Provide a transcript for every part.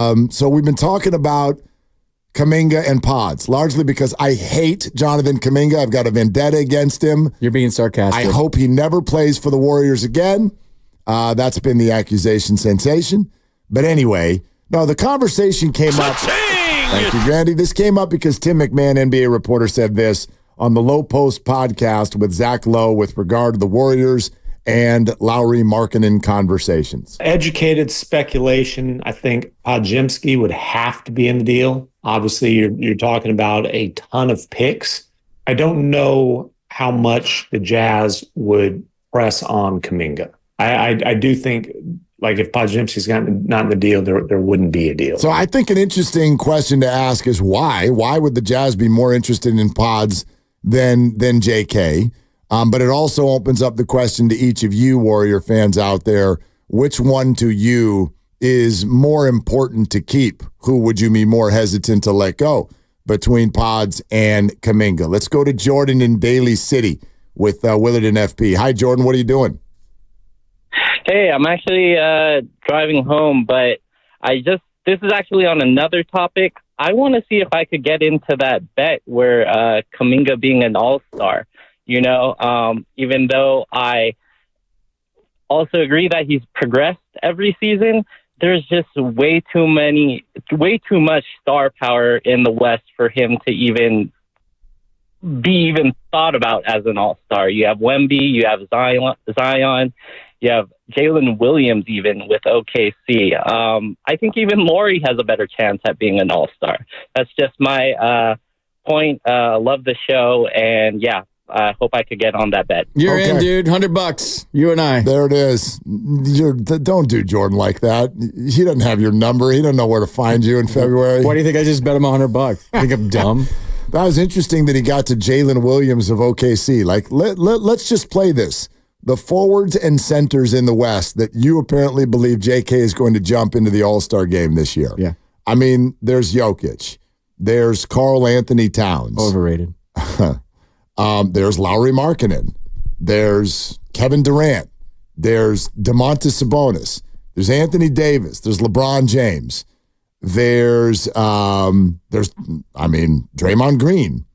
So we've been talking about Kuminga and Pods, largely because I hate Jonathan Kuminga. I've got a vendetta against him. You're being sarcastic. I hope he never plays for the Warriors again. That's been the accusation sensation. But anyway, no, the conversation came up. Thank you, Grandy. This came up because Tim McMahon, NBA reporter, said this on the Low Post podcast with Zach Lowe with regard to the Warriors and Lauri Markkanen conversations. Educated speculation. I think Podziemski would have to be in the deal. Obviously, you're talking about a ton of picks. I don't know how much the Jazz would press on Kuminga. I do think, like, if Podziemski's not in the deal, there wouldn't be a deal. So I think an interesting question to ask is why? Why would the Jazz be more interested in Pods than JK? But it also opens up the question to each of you Warrior fans out there, which one to you is more important to keep? Who would you be more hesitant to let go between Pods and Kuminga? Let's go to Jordan in Daly City with Willard and FP. Hi, Jordan. What are you doing? Hey, I'm actually driving home, but this is actually on another topic. I want to see if I could get into that bet where Kuminga being an all-star. You know, even though I also agree that he's progressed every season, there's just way too much star power in the West for him to even be thought about as an all-star. You have Wemby, you have Zion, you have Jalen Williams even with OKC. I think even Lauri has a better chance at being an all-star. That's just my point. Love the show, and yeah. I hope I could get on that bet. You're in, dude. $100. You and I. There it is. Don't do Jordan like that. He doesn't have your number. He doesn't know where to find you in February. Why do you think I just bet him $100? Think I'm dumb? That was interesting that he got to Jalen Williams of OKC. Like, let's just play this. The forwards and centers in the West that you apparently believe JK is going to jump into the All-Star game this year. Yeah. I mean, there's Jokic. There's Karl Anthony Towns. Overrated. There's Lauri Markkanen. There's Kevin Durant. There's DeMontis Sabonis. There's Anthony Davis. There's LeBron James. There's Draymond Green.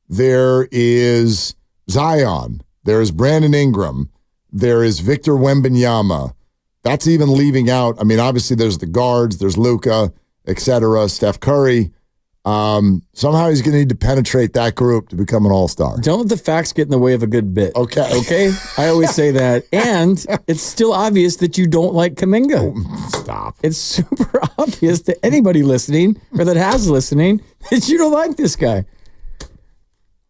There is Zion. There is Brandon Ingram. There is Victor Wembanyama. That's even leaving out. I mean, obviously there's the guards. There's Luka, etc. Steph Curry. Somehow he's going to need to penetrate that group to become an all-star. Don't let the facts get in the way of a good bit. Okay. I always say that. And it's still obvious that you don't like Kuminga. Oh, stop. It's super obvious to anybody listening or that has listening that you don't like this guy.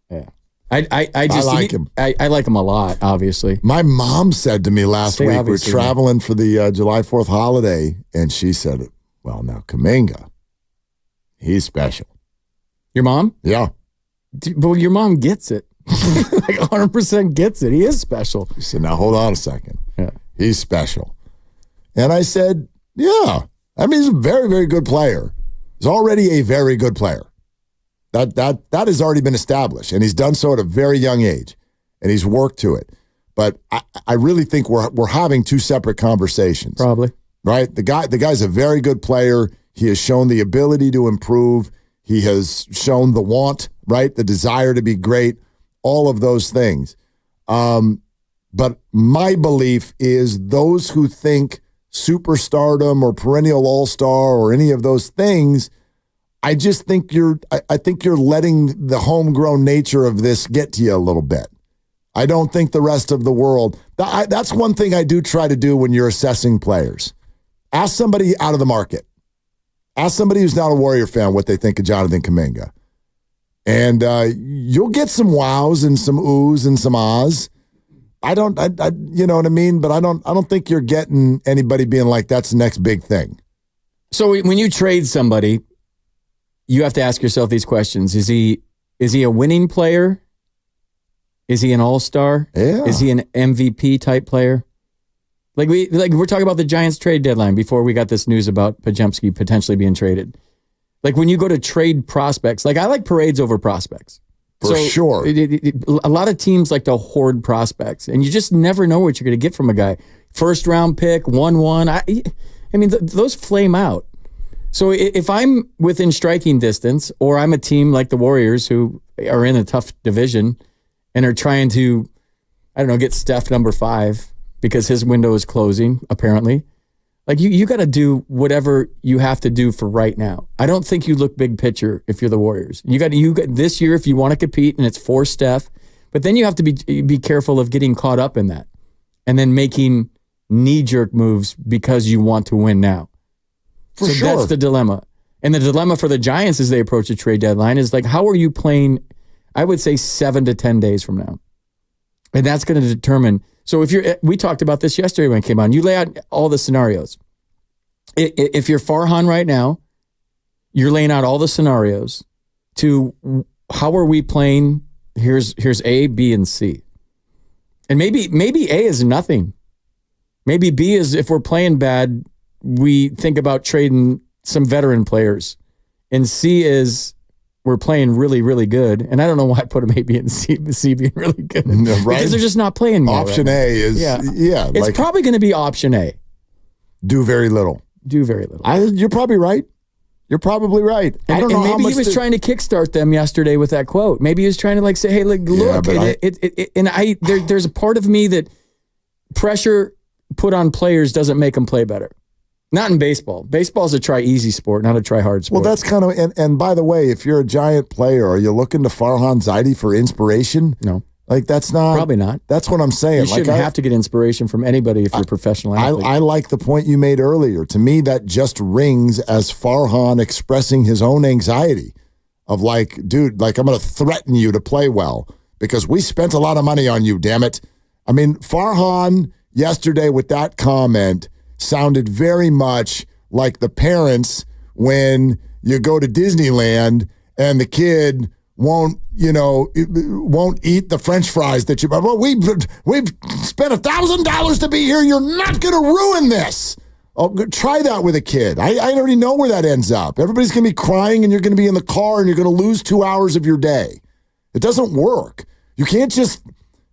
Yeah. I just like him. I like him a lot, obviously. My mom said to me last week, we're traveling for the July 4th holiday, and she said, well, now Kuminga, he's special. Your mom? Yeah. But your mom gets it. Like 100% gets it. He is special. She said, now hold on a second. Yeah. He's special. And I said, yeah. I mean, he's a very, very good player. He's already a very good player. That has already been established, and he's done so at a very young age, and he's worked to it. But I really think we're having two separate conversations. Probably. Right? The guy's a very good player. He has shown the ability to improve. He has shown the want, right? The desire to be great, all of those things. But my belief is those who think superstardom or perennial all-star or any of those things, I just think I think you're letting the homegrown nature of this get to you a little bit. I don't think the rest of the world. That's one thing I do try to do when you're assessing players. Ask somebody out of the market. Ask somebody who's not a Warrior fan what they think of Jonathan Kuminga. And you'll get some wows and some oohs and some ahs. I you know what I mean? But I don't think you're getting anybody being like, that's the next big thing. So when you trade somebody, you have to ask yourself these questions. Is he a winning player? Is he an all-star? Yeah. Is he an MVP type player? We're talking about the Giants trade deadline before we got this news about Podziemski potentially being traded. Like when you go to trade prospects, like I like parades over prospects. For sure. A lot of teams like to hoard prospects, and you just never know what you're going to get from a guy. First round pick, 1-1. I mean, those flame out. So if I'm within striking distance, or I'm a team like the Warriors who are in a tough division and are trying to, I don't know, get Steph number 5 because his window is closing, apparently. Like, you got to do whatever you have to do for right now. I don't think you look big picture if you're the Warriors. You got this year if you want to compete, and it's for Steph. But then you have to be careful of getting caught up in that and then making knee-jerk moves because you want to win now. So that's the dilemma. And the dilemma for the Giants as they approach the trade deadline is, like, how are you playing, I would say, 7 to 10 days from now? And that's going to determine. So we talked about this yesterday when it came on. You lay out all the scenarios. If you're Farhan right now, you're laying out all the scenarios to how are we playing. Here's A, B, and C. And maybe A is nothing. Maybe B is, if we're playing bad, we think about trading some veteran players. And C is, we're playing really, really good. And I don't know why I put them A, B, and C being really good. Right? Because they're just not playing well. Option A is, it's probably going to be option A. Do very little. You're probably right. You're probably right. And, I don't know maybe how much he was trying to kickstart them yesterday with that quote. Maybe he was trying to, like, say, hey, look, there's a part of me that pressure put on players doesn't make them play better. Not in baseball. Baseball's a try easy sport, not a try hard sport. Well, that's kind of, and by the way, if you're a Giant player, are you looking to Farhan Zaidi for inspiration? No. Like, that's not. Probably not. That's what I'm saying. You shouldn't have to get inspiration from anybody if you're a professional athlete. I like the point you made earlier. To me, that just rings as Farhan expressing his own anxiety of, like, dude, like, I'm going to threaten you to play well because we spent a lot of money on you, damn it. I mean, Farhan yesterday with that comment sounded very much like the parents when you go to Disneyland and the kid won't eat the French fries that you. Well, we've spent $1,000 to be here. You're not going to ruin this. Oh, try that with a kid. I already know where that ends up. Everybody's going to be crying, and you're going to be in the car, and you're going to lose 2 hours of your day. It doesn't work. You can't just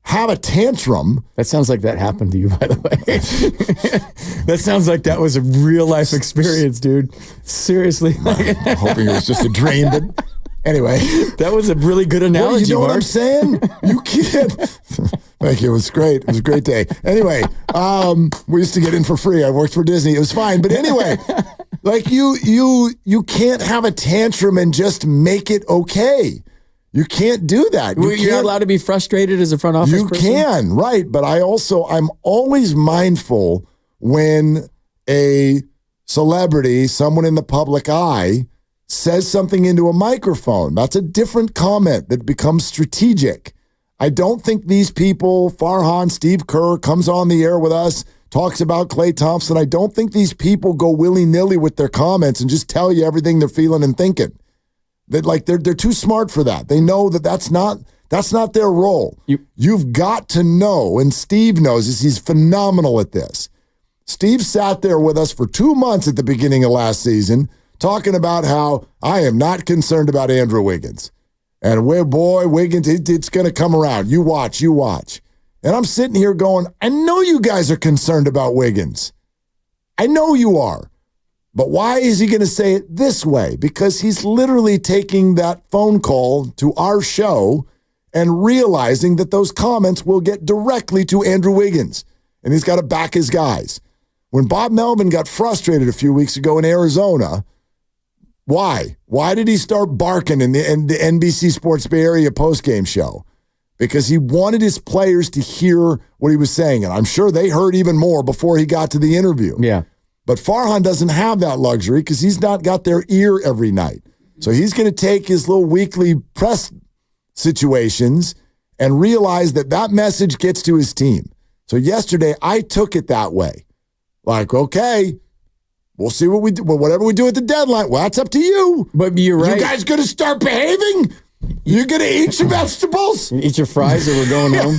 have a tantrum. That sounds like that happened to you, by the way. That sounds like that was a real life experience, dude. Seriously. I'm hoping it was just a dream, but. Anyway, that was a really good analogy. Well, you know Mark. what I'm saying? You can't. Thank you. It was great. It was a great day. Anyway, we used to get in for free. I worked for Disney. It was fine. But anyway, like you can't have a tantrum and just make it okay. You can't do that. You're not allowed to be frustrated as a front office person? You can, right. But I'm always mindful when a celebrity, someone in the public eye, says something into a microphone. That's a different comment that becomes strategic. I don't think these people, Farhan, Steve Kerr, comes on the air with us, talks about Klay Thompson. I don't think these people go willy-nilly with their comments and just tell you everything they're feeling and thinking. They're too smart for that. They know that's not their role. You've got to know, and Steve knows this. He's phenomenal at this. Steve sat there with us for 2 months at the beginning of last season, talking about how I am not concerned about Andrew Wiggins. And Wiggins, it's going to come around. You watch. And I'm sitting here going, I know you guys are concerned about Wiggins. I know you are. But why is he going to say it this way? Because he's literally taking that phone call to our show and realizing that those comments will get directly to Andrew Wiggins. And he's got to back his guys. When Bob Melvin got frustrated a few weeks ago in Arizona, why? Why did he start barking in the NBC Sports Bay Area postgame show? Because he wanted his players to hear what he was saying. And I'm sure they heard even more before he got to the interview. Yeah. But Farhan doesn't have that luxury because he's not got their ear every night. So he's going to take his little weekly press situations and realize that message gets to his team. So yesterday, I took it that way. Like, okay, we'll see what we do. Well, whatever we do at the deadline, well, that's up to you. But you're right. You guys going to start behaving? You're going to eat your vegetables? Eat your fries or we're going home?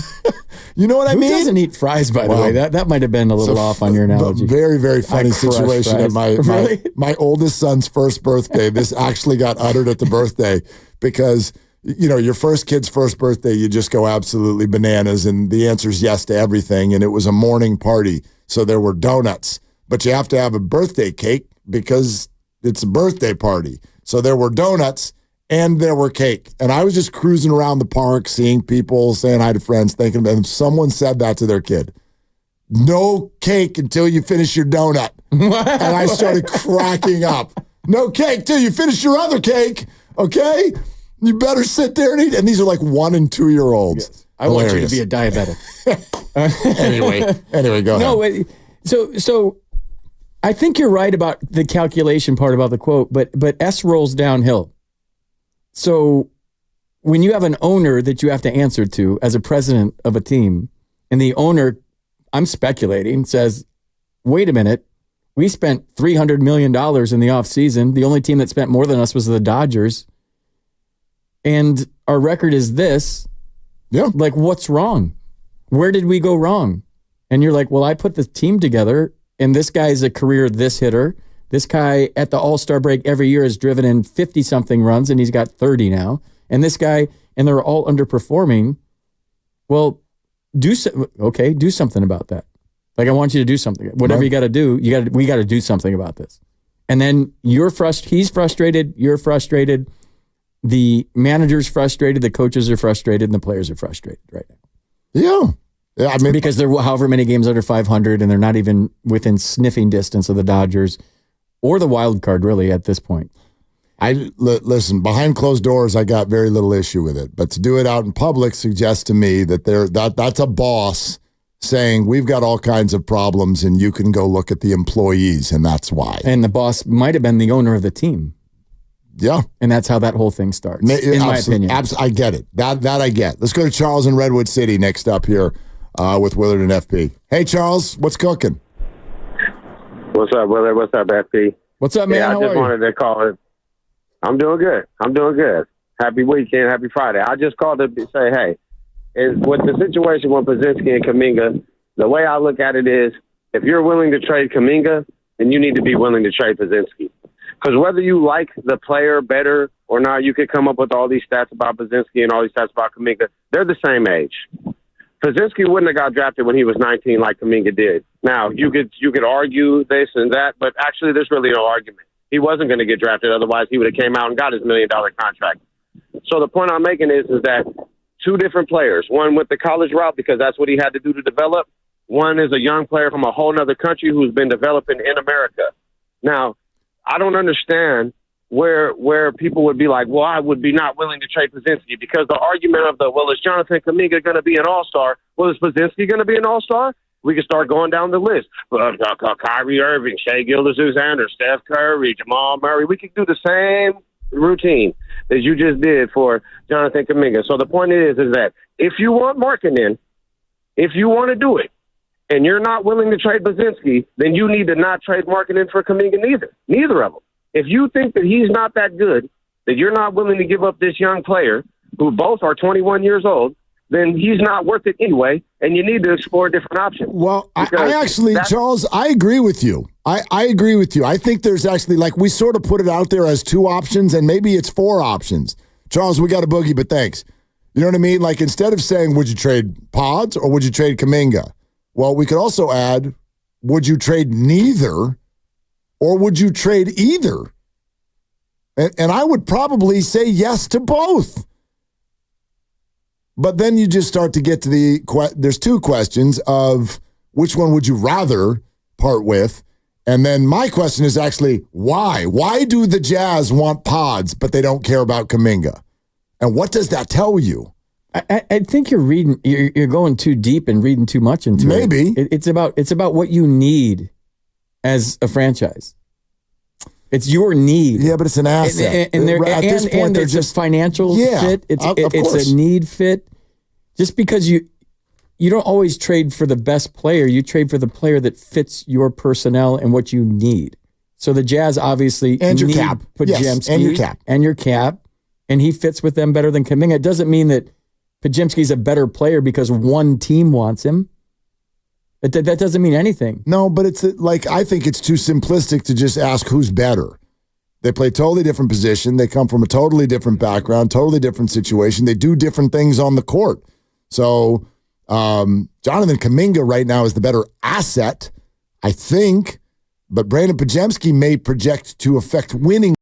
You know what I mean? Who doesn't eat fries, by the way? That might have been a little off on your analogy. Very, very funny situation at my oldest son's first birthday. This actually got uttered at the birthday because, your first kid's first birthday, you just go absolutely bananas, and the answer is yes to everything, and it was a morning party, so there were donuts. but you have to have a birthday cake because it's a birthday party. So there were donuts and there were cake. And I was just cruising around the park, seeing people, saying hi to friends, thinking, and someone said that to their kid. No cake until you finish your donut. And I started cracking up. No cake till you finish your other cake, okay? You better sit there and eat. And these are like 1 and 2 year olds. Yes. I want you to be a diabetic. Anyway, go ahead. No, wait. So I think you're right about the calculation part about the quote, but S rolls downhill. So when you have an owner that you have to answer to as a president of a team, and the owner, I'm speculating, says, wait a minute, we spent $300 million in the offseason. The only team that spent more than us was the Dodgers. And our record is this. Yeah. Like, what's wrong? Where did we go wrong? And you're like, well, I put the team together, and this guy's a career this hitter. This guy at the All-Star break every year has driven in 50-something runs, and he's got 30 now. And this guy, and they're all underperforming. Well, do something about that. Like, I want you to do something. Whatever you got to do, we got to do something about this. And then he's frustrated, you're frustrated, the manager's frustrated, the coaches are frustrated, and the players are frustrated right now. Yeah, I mean, because they're however many games under 500, and they're not even within sniffing distance of the Dodgers or the wild card, really, at this point. Listen, behind closed doors, I got very little issue with it. But to do it out in public suggests to me that that's a boss saying we've got all kinds of problems and you can go look at the employees, and that's why. And the boss might have been the owner of the team. Yeah. And that's how that whole thing starts, in my opinion. I get it. That I get. Let's go to Charles in Redwood City next up here with Willard and FP. Hey, Charles, what's cooking? What's up, Willard? What's up, FP? What's up, man? Yeah, I just wanted to call it. I'm doing good. Happy weekend. Happy Friday. I just called to say, hey, with the situation with Podziemski and Kuminga, the way I look at it is, if you're willing to trade Kuminga, then you need to be willing to trade Podziemski. Because whether you like the player better or not, you could come up with all these stats about Podziemski and all these stats about Kuminga. They're the same age. Podziemski wouldn't have got drafted when he was 19 like Kuminga did. Now, you could argue this and that, but actually there's really no argument. He wasn't going to get drafted. Otherwise, he would have came out and got his $1 million contract. So the point I'm making is that two different players, one with the college route because that's what he had to do to develop. One is a young player from a whole other country who's been developing in America. Now, I don't understand where people would be like, well, I would be not willing to trade Podziemski because the argument of is Jonathan Kuminga going to be an all-star? Well, is Podziemski going to be an all-star? We can start going down the list. Kyrie Irving, Shai Gilgeous-Alexander, Steph Curry, Jamal Murray. We could do the same routine that you just did for Jonathan Kuminga. So the point is that if you want Markkanen, if you want to do it, and you're not willing to trade Podziemski, then you need to not trade Markkanen for Kuminga neither of them. If you think that he's not that good, that you're not willing to give up this young player, who both are 21 years old, then he's not worth it anyway, and you need to explore different options. Well, I actually, Charles, I agree with you. I agree with you. I think there's actually, like, we sort of put it out there as 2 options, and maybe it's 4 options. Charles, we got a boogie, but thanks. You know what I mean? Like, instead of saying, would you trade Pods or would you trade Kuminga? Well, we could also add, would you trade neither or would you trade either? And I would probably say yes to both. But then you just start to get to there's 2 questions of which one would you rather part with? And then my question is actually, why? Why do the Jazz want Pods, but they don't care about Kuminga? And what does that tell you? I think you're going too deep and reading too much into it. Maybe. It's about what you need as a franchise. It's your need. Yeah, but it's an asset. And at this point, they're just financial fit. It's a need fit. Just because you don't always trade for the best player, you trade for the player that fits your personnel and what you need. So the Jazz obviously and your need cap. Podziemski Yes, and your cap. And he fits with them better than Kuminga. It doesn't mean that Podziemski's a better player because one team wants him. That doesn't mean anything. No, but it's like, I think it's too simplistic to just ask who's better. They play totally different position. They come from a totally different background, totally different situation. They do different things on the court. So Jonathan Kuminga right now is the better asset, I think. But Brandin Podziemski may project to affect winning